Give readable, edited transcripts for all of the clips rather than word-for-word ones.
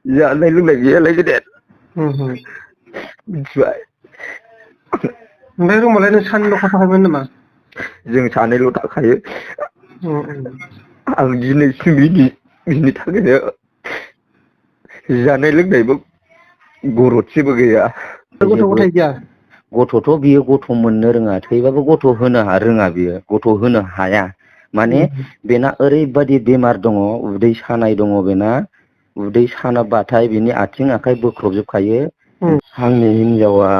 जानाय लोंनाय गैयालाय गेदेर ओमफ्राय मिथिबाय रुमालाय नों सानैल' थाखायोमोन नामा? जों सानैल' थाखायो। आं दिनैसिम बिनि थाखायनो जानाय लोंनायबो गरदसेबो गैया। गथ' गथाय गैया? गथ'थ' बियो गथ' मोननो रोङा थैबाबो गथ' होनो रोङा बियो गथ' होनो हाया। माने बेना ओरैबादि बेमार दङ उदै सानाय दङ बेना उदै सानाबाथाय बिनि आथिं आखाइ बोख्रबजोबखायो। आंनि हिनजावा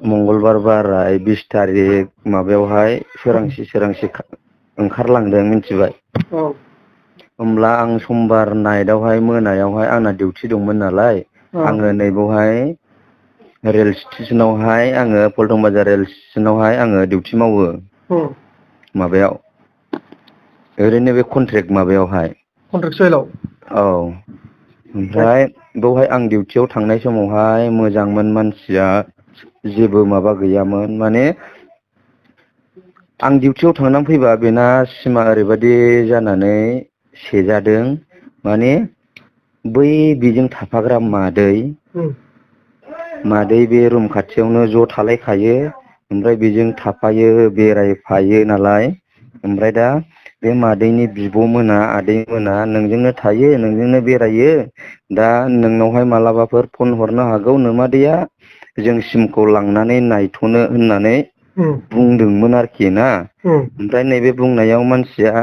मंगलबार बाराय 20 थारिख माबायावहाय सोरांसि ओंखारलांदों मिथिबाय। होमब्ला आं समबार नाइटआवहाय मोनायावहाय आंना डिउटि दंमोन नालाय आङो नैबावहाय रेल स्टेसनावहाय आङो पल्टन बाजार रेल स्टेसनावहाय आङो डिउटि मावो। माबायाव ओरैनो बे कन्ट्रेक्ट माबायावहाय सुएलाव औ ओमफ्राय बेवहाय आं डिउटियाव थांनाय समावहाय मोजांमोन मानसिया जेबो माबा गैयामोन माने आं डिउटियाव थांनानै फैबा बेना सिमा ओरैबायदि जानानै सेजादों माने बै बेजों थाफाग्रा मादै बे रुम खाथियावनो ज' थालायखायो ओमफ्राय बेजों थाफायो बेरायफायो नालाय ओमफ्राय दा बे मादैनि बिब' मोना आदै मोना नोंजोंनो थायो नोंजोंनो बेरायो दा नोंनावहाय मालाबाफोर फन हरनो हागौ नोमादैया जों सिमखौ लांनानै नायथ'नो होननानै बुंदोंमोन आरोखि ना ओमफ्राय नैबे बुंनायाव मानसिया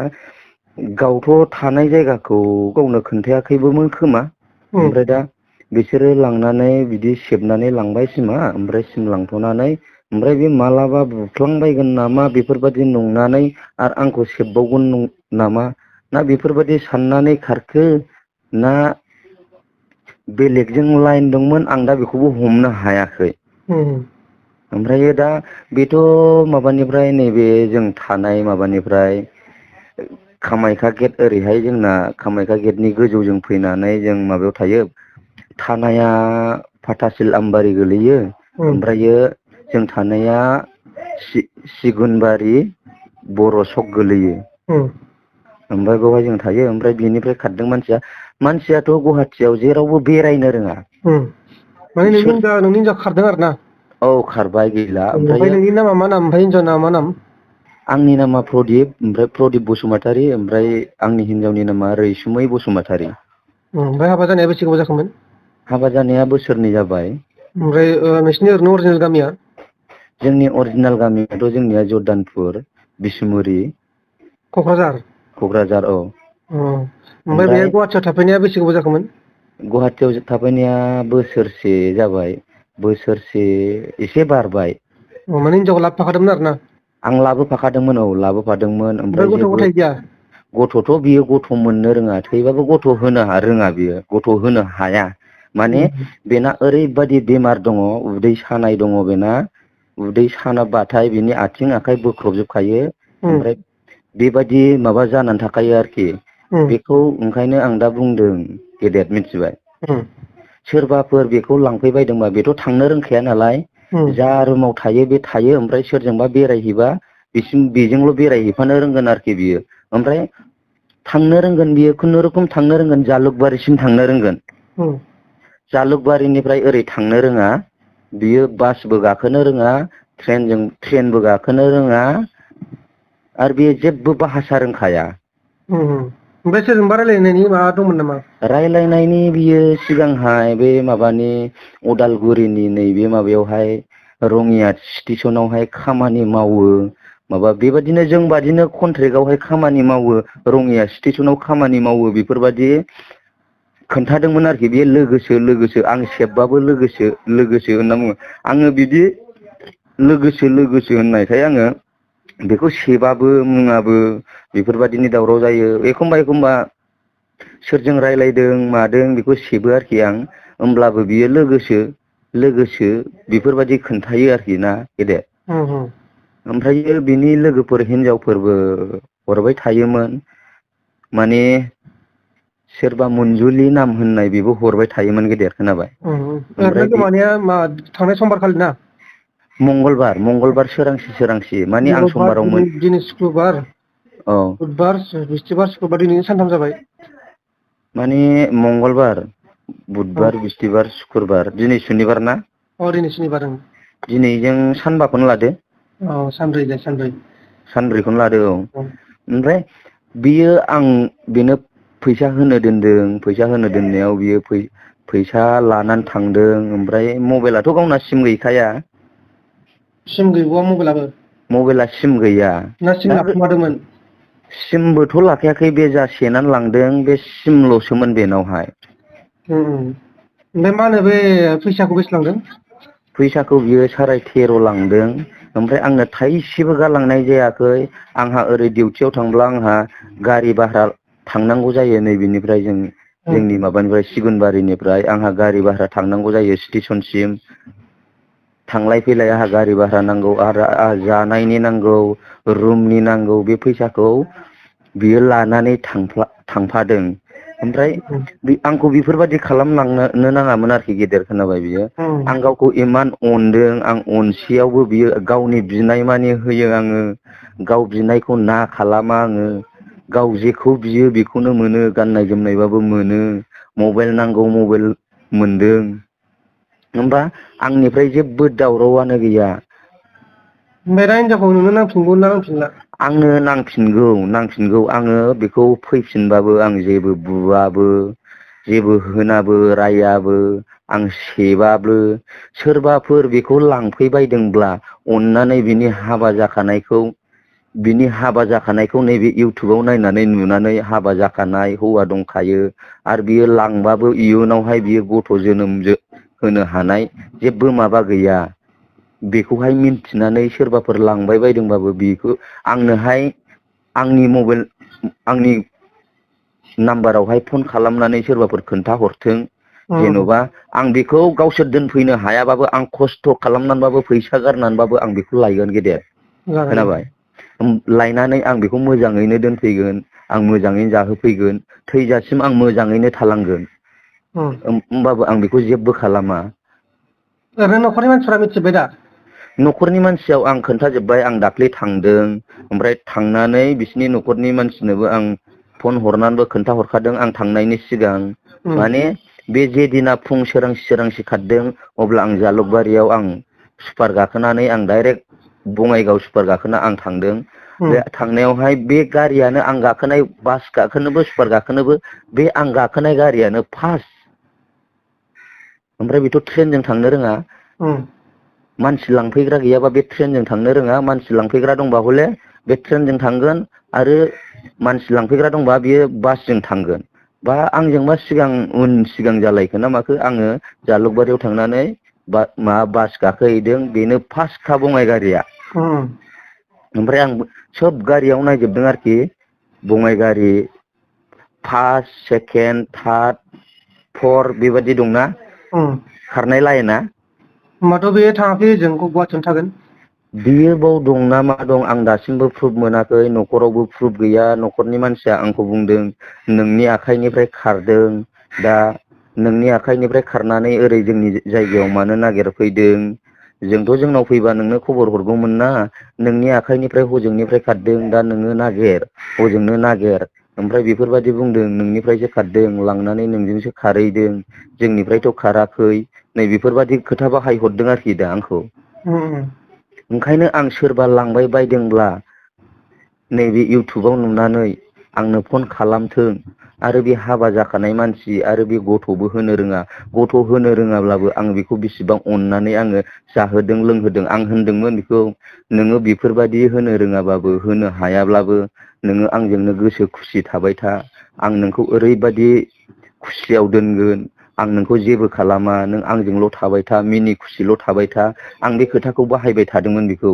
गावथ' थानाय जायगाखौ गावनो खोन्थायाखैबोमोन खोमा ओमफ्राय दा बिसोरो लांनानै बिदि सेबनानै लांबाय सिमा ओमफ्राय सिम लांथ'नानै ओमफ्राय बे मालाबा बुफ्लांबायगोन नामा बेफोरबायदि नंनानै आरो आंखौ सेबबावगोन नामा ना बेफोरबायदि साननानै खारखो ना बेलेगजों लाइन दंमोन आं दा बेखौबो हमनो हायाखै। ओमफ्राय दा बेथ' माबानिफ्राय नैबे जों थानाय माबानिफ्राय कामाख्या गेट ओरैहाय जोंना कामाख्या गेटनि गोजौजों फैनानै जों माबायाव थायो थानाया फाथासिल आमबारि गोलैयो ओमफ्रायो जों थानाया सिगुनबारि बर' सक गोलैयो। ओमफ्राय बेवहाय जों थायो ओमफ्राय बेनिफ्राय खारदों मानसियाथ' गुवाहाटियाव जेरावबो बेरायनो रोङा। माने नोंनि हिनजावा खारदों आरो ना? औ खारबाय गैला ओमफ्राय नोंनि नामा मा नाम ओमफ्राय हिनजावनि नामा मा नाम? आंनि नामा प्रदिप ओमफ्राय प्रदिप बसुमतारी ओमफ्राय आंनि हिनजावनि नामा रैसुमै बसुमतारी। ओमफ्राय हाबा जानाया बेसे गोबाव जाखोमोन? हाबा जानाया बोसोरनै जाबाय। ओमफ्राय नोंसिनि ओरैनो अरिजिनेल गामिया? जोंनि अरिजिनेल गामियाथ' जोंनिया जरदानपुर बिसमुरि। क'क्राझार? क'क्राझार औ। ओमफ्राय बे गुवाहाटियाव थाफैनाया बेसे गोबाव जाखोमोन? गुवाहाटियाव थाफैनाया बोसोरसे जाबाय बोसोरसे एसे बारबाय। माने हिनजावखौ लाबोफाखादोंमोन आरो ना? आं लाबोफाखादोंमोन औ लाबोफादोंमोन ओमफ्राय गथ' जेबो गथाय गैया गथ'थ' बियो गथ' मोननो रोङा थैबाबो गथ' होनो रोङा बियो गथ' होनो हाया। माने बेना ओरैबादि बेमार दङ उदै सानाय दङ बेना उदै सानाबाथाय बिनि आथिं आखाइ बोख्रबजोबखायो ओमफ्राय बेबायदि माबा जानानै थाखायो आरोखि बेखौ ओंखायनो आं दा बुंदों गेदेर मिथिबाय सोरबाफोर बेखौ लांफैबायदोंबा बेथ' थांनो रोंखाया नालाय जा रुमाव थायो बे थायो ओमफ्राय सोरजोंबा बेरायहैबा बेजोंल' बेरायहैफानो रोंगोन आरोखि बियो ओमफ्राय थांनो रोंगोन बियो खुनुरुखुम थांनो रोंगोन जालुकबारिसिम थांनो रोंगोन। जालुकबारिनिफ्राय ओरै थांनो रोङा बियो बासबो गाखोनो रोङा ट्रेनबो गाखोनो रोङा आरो बे जेबो भाषा रोंखाया। ओमफ्राय सोरजोंबा रायलायनायनि माबा दंमोन नामा? रायलायनायनि बियो सिगांहाय बे माबानि अदालगुरिनि नैबे माबायावहाय रङिया स्टेसनावहाय खामानि मावो माबा बेबायदिनो जों बादिनो कन्ट्रेक्टआवहाय खामानि मावो रङिया स्टेसनाव खामानि मावो बेफोरबायदि खोन्थादोंमोन आरोखि बे लोगोसो आं सेबबाबो लोगोसो होनना बुङो आङो बिदि लोगोसो होननायखाय आङो बेखौ सेबाबो मुङाबो बेफोरबायदिनि दावराव जायो एखमबा सोरजों रायलायदों मादों बेखौ सेबो आरोखि आं होमब्लाबो बियो लोगोसो बेफोरबायदि खोन्थायो आरोखि ना गेदेर। ओमफ्रायो बिनि लोगोफोर हिनजावफोरबो हरबाय थायोमोन माने सोरबा मनजुलि नाम होननाय बेबो हरबाय थायोमोन गेदेर खोनाबाय। ओरैनो गोमानाया मा थांनाय समबार खालि ना? मंगलबार सोरांसि माने आं समबाराव दिनै सुक्रुबार औ बुधबार बिस्थिबार सुक्रबार दिनैजों सानथाम जाबाय। माने मंगलबार बुधबार बिस्थिबार शुक्रबार दिनै सुनिबार ना दिनै सुनिबार दिनै जों सानबाखौनो लादो सानब्रैखौनो लादो औ ओमफ्राय बियो आं बेनो फैसा होनो दोनदों फैसा होनो दोननायाव बियो फैसा लानानै थांदों ओमफ्राय मबाइलाथ' गावना सिम गैखाया सिम गैबावा मबाइलाबो मबाइला सिम गैया ना सिम लाखुमादोंमोन सिमबोथ' लाखायाखै बे जा सेनानै लांदों बे सिमल'सोमोन बेनावहाय ओमफ्राय मा होनो बे फैसाखौ बेसे लांदों फैसाखौ बियो 13.5 लांदों ओमफ्राय आंनो थाइसेबो गालांनाय जायाखै आंहा ओरै डिउटियाव थांब्ला आंहा गारि भारा थांनांगौ जायो नैबेनिफ्राय जोंनि माबानिफ्राय सिगुनबारिनिफ्राय आंहा गारि भारा थांनांगौ जायो स्टेसनसिम थांलाय फैलाय आंहा गारि भारा नांगौ आरो जानायनि नांगौ रुमनि नांगौ बे फैसाखौ बियो लानानै थांफादों ओमफ्राय आंखौ बेफोरबायदि खालामलांनो नाङामोन आरोखि गेदेर खोनाबाय बियो आं गावखौ इमान अनदों आं अनसेयावबो बियो गावनि बिनाय मानि होयो आङो गाव बिनायखौ ना खालामा आङो गाव जेखौ बियो बेखौनो मोनो गाननाय जोमनायबाबो मोनो मबाइल नांगौ मबाइल मोनदों होमबा आंनिफ्राय जेबो दावरावआनो गैया ओमफ्राय दा हिनजावखौ नोंनो नांफिनगौ ना नांफिनला आंनो नांफिनगौ आङो बेखौ फैफिनबाबो आं जेबो बुवाबो जेबो होनाबो रायाबो आं सेबाबो सोरबाफोर बेखौ लांफैबायदोंब्ला अननानै बिनि हाबा जाखानायखौ नैबे इउटुबाव नायनानै नुनानै हाबा जाखानाय हौवा दंखायो आरो बियो लांबाबो इयुनावहाय बियो गथ' जोनोम होनो हानाय जेबो माबा गैया बेखौहाय मिन्थिनानै सोरबाफोर लांबाय बायदोंबाबो बेखौ आंनोहाय आंनि नाम्बारावहाय फन खालामनानै सोरबाफोर खोन्थाहरथों जेन'बा आं बेखौ गावसोर दोनफैनो हायाबाबो आं खस्थ' खालामनानैबाबो फैसा गारनानैबाबो आं बेखौ लायगोन गेदेर जागोन दे खोनाबाय लायनानै आं बेखौ मोजाङैनो दोनफैगोन आं मोजाङैनो जाहोफैगोन थैजासिम आं मोजाङैनो थालांगोन होमबाबो आं बेखौ जेबो खालामा ओरैनो न'खरनि मानसिफ्रा मिथिजोब्बाय दा न'खरनि मानसियाव आं खोन्थाजोब्बाय आं दाख्लै थांदों ओमफ्राय थांनानै बिसिनि न'खरनि मानसिनोबो आं फन हरनानैबो खोन्थाहरखादों आं थांनायनि सिगां माने बे जेदिना फुं सोरांसि खारदों अब्ला आं जालुकबारियाव आं सुपार गाखोनानै आं डाइरेक्ट बङाइगाव सुपार गाखोना आं थांदों बे थांनायावहाय बे गारियानो आं गाखोनाय बास गाखोनोबो सुपार गाखोनोबो बे आं गाखोनाय गारियानो फार्स्ट ओमफ्राय बेथ' ट्रेनजों थांनो रोङा मानसि लांफैग्रा गैयाबा बे ट्रेनजों थांनो रोङा मानसि लांफैग्रा दंबा हले बे ट्रेनजों थांगोन आरो मानसि लांफैग्रा दंबा बियो बासजों थांगोन बा आंजोंबा सिगां जालायखो ना माखो आङो जालुकबारियाव थांनानै बास गाखोहैदों बेनो फार्स्टखा बङाइ गारिया ओमफ्राय आं सोब गारियाव नायजोबदों आरोखि बङाइ गारि फार्स्ट सेकेन्ड थार्ड फर बेबादि दंना खारनाय लाइना होमबाथ' बेयो थाङाखै ओजों गुवाहाटियावनो थागोन बियो बाव दं ना मा दं आं दासिमबो प्रुफ मोनाखै न'खरावबो प्रुफ गैया न'खरनि मानसिया आंखौ बुंदों नोंनि आखाइनिफ्राय खारदों दा नोंनि आखाइनिफ्राय खारनानै ओरै जोंनि जायगायाव मानो नागिरफैदों जोंथ' जोंनाव फैबा नोंनो खबर हरगौमोन ना नोंनि आखाइनिफ्राय हजोंनिफ्राय खारदों दा नोङो नागिर हजोंनो नागिर ओमफ्राय बेफोरबायदि बुंदों नोंनिफ्रायसो खारदों लांनानै नोंजोंसो खारहैदों जोंनिफ्रायथ' खाराखै नै बेफोरबायदि खोथा बाहायहरदों आरोखि दा आंखौ ओंखायनो आं सोरबा लांबाय बायदोंब्ला नैबे इउटुबाव नुनानै आंनो फन खालामथों आरो बे हाबा जाखानाय मानसि आरो बे गथ'बो होनो रोङा गथ' होनो रोङाब्लाबो आं बेखौ बेसेबां अननानै आङो जाहोदों लोंहोदों आं होनदोंमोन बेखौ नोङो बेफोरबायदि होनो रोङाबाबो होनो हायाब्लाबो नोङो आंजोंनो गोसो खुसि थाबाय था आं नोंखौ ओरैबायदि खुसियाव दोनगोन आं नोंखौ जेबो खालामा नों आंजोंल' थाबाय था मिनि खुसिल' थाबाय था आं बे खोथाखौ बाहायबाय थादोंमोन बेखौ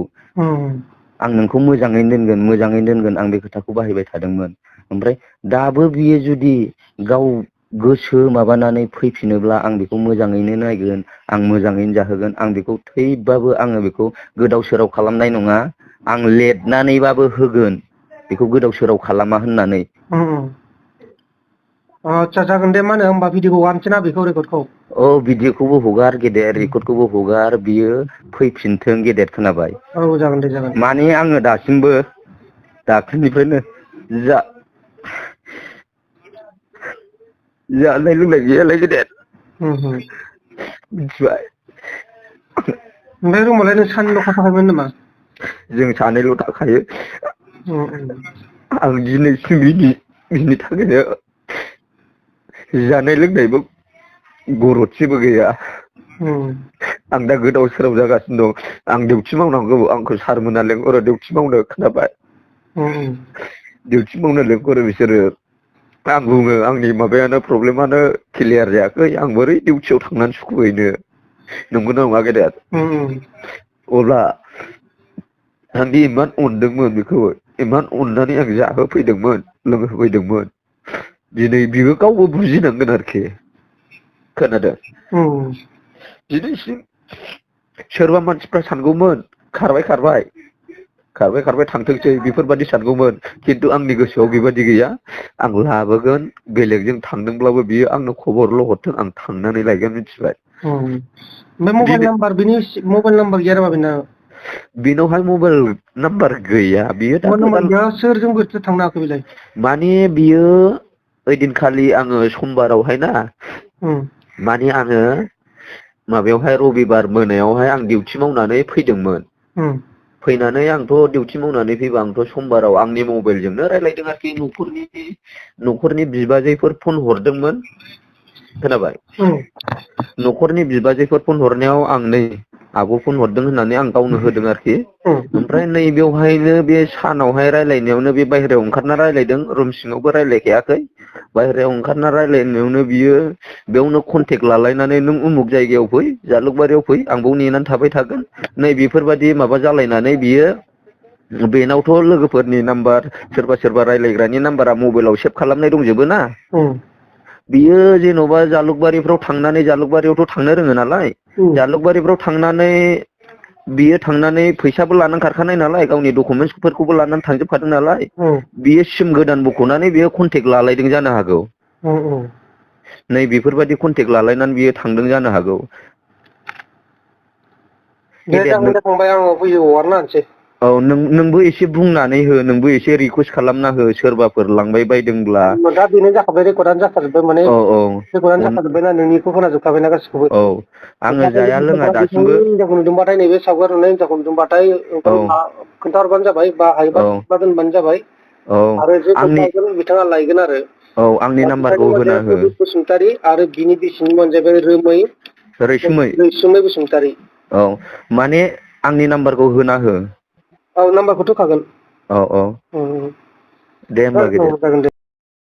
आं नोंखौ मोजाङैनो दोनगोन आं बे खोथाखौ बाहायबाय थादोंमोन ओमफ्राय दाबो बियो जुदि गाव गोसो माबानानै फैफिनोब्ला आं बेखौ मोजाङैनो नायगोन आं मोजाङैनो जाहोगोन आं बेखौ थैबाबो आङो बेखौ गोदाव सोराव खालामनाय नङा आं लेटनानैबाबो होगोन बेखौ गोदाव सोराव खालामा होननानै आदसा जागोन दे मा होनो होमबा भिडिअखौ हगारनोसै ना बेखौ रेकर्डखौ औ भिडिअखौबो हगार गेदेर रेकर्डखौबो हगार बियो फैफिनथों गेदेर खोनाबाय औ जागोन दे जागोन माने आङो दासिमबो दाख्लैनिफ्रायनो जानाय लोंनाय गैयालाय गेदेर ओमफ्राय मिथिबाय रुमालाय नों सानैल' थाखायोमोन नामा? जों सानैल' थाखायो आं दिनैसिम बिनि थाखायनो जानाय लोंनायबो गरदसेबो गैया आं दा गोदाव सोराव जागासिनो दं आं डिउटि मावनांगौ आंखौ सारमोना लेंहरो डिउटि मावनो खोनाबाय डिउटि मावनो लेंहरो बिसोरो आं बुङो आंनि माबायानो प्रब्लेमानो क्लियार जायाखै आं बोरै डिउटियाव थांनानै सुखुहैनो नंगौना नङा गेदेर अब्ला आंदि इमान अनदोंमोन बेखौ इमान अननानै आं जाहोफैदोंमोन लोंहोफैदोंमोन दिनै बिबो गावबो बुजिनांगोन आरोखि खोनादों दिनैसिम सोरबा मानसिफ्रा सानगौमोन खारबाय थांथोंसै बेफोरबादि सानगौमोन खिन्थु आंनि गोसोआव बेबादि गैया आं लाबोगोन बेलेगजों थांदोंब्लाबो बियो आंनो खबरल' हरथों आं थांनानै लायगोन मिथिबाय मबाइल नाम्बार गैया नामा बेना बेनावहाय मबाइल नाम्बार गैया बियो दा सोरजोंबो थांनो हाखो बेलाय माने बियो ओइदिनखालि आङो समबारावहाय ना माने आङो माबायावहाय रबिबार मोनायावहाय आं डिउटि मावनानै फैदोंमोन फैनानै आंथ' डिउटि मावनानै फैबा आंथ' समबाराव आंनि मबाइलजोंनो रायलायदों आरोखि न'खरनि बिबाजैफोर फन हरदोंमोन खोनाबाय न'खरनि बिबाजैफोर फन हरनायाव आं नै आब' फन हरदों होननानै आं गावनो होदों आरोखि ओमफ्राय नै बेवहायनो बे सानावहाय रायलायनायावनो बे बायहेरायाव ओंखारना रायलायदों रुम सिङावबो रायलायखायाखै बायहेरायाव ओंखारना रायलायनायावनो बियो बेयावनो कन्टेक्ट लालायनानै नों उमुक जायगायाव फै जालुकबारियाव फै आं बाव नेनानै थाबाय थागोन नै बेफोरबादि माबा जालायनानै बियो बेनावथ' लोगोफोरनि नाम्बार सोरबा रायलायग्रानि नाम्बारा मबाइलाव सेभ खालामनाय दंजोबो ना बियो जेन'बा जालुकबारिफ्राव जालुकबारियावथ' थांनो रोङो नालाय जालुकबारिफ्राव थांनानै फैसाबो लानानै खारखानाय नालाय गावनि डकुमेन्टसफोरखौबो लानानै थांजोबखादों नालाय बियो सिम गोदान बख'नानै बियो कन्टेक्ट लालायदों जानो हागौ नै बेफोरबायदि कन्टेक्ट लालायनानै बियो थांदों जानो हागौ औ नोंबो एसे बुंनानै हो नोंबो एसे रिकुवेस्ट खालामना हो सोरबाफोर लांबाय बायदोंब्ला दा बेनो जाखाबाय रेकर्डआनो जाखाजोब्बाय माने रेकर्डआनो जाखाजोब्बायना नोंनिखौ खोनाजोबखाबायना गासिखौबो आङो जाया लोङा दासिमबो हिनजावखौ नुदोंबाथाय नैबे सावगार नुनाय हिनजावखौ नुदोंबाथाय खोन्थाहरबानो जाबाय बा हायोबा दोनबानो जाबाय आरो जेखौ लायगोन बिथाङा लायगोन आरो आंनि नाम्बारखौ होना हो बसुमतारी आरो बिनि बिसिनि मुङानो जाहैबाय रैसुमै बसुमतारी माने आंनि नाम्बारखौ होना हो नाम्बारखौथ' होखागोन दे होमबा गेदेर जागोन दे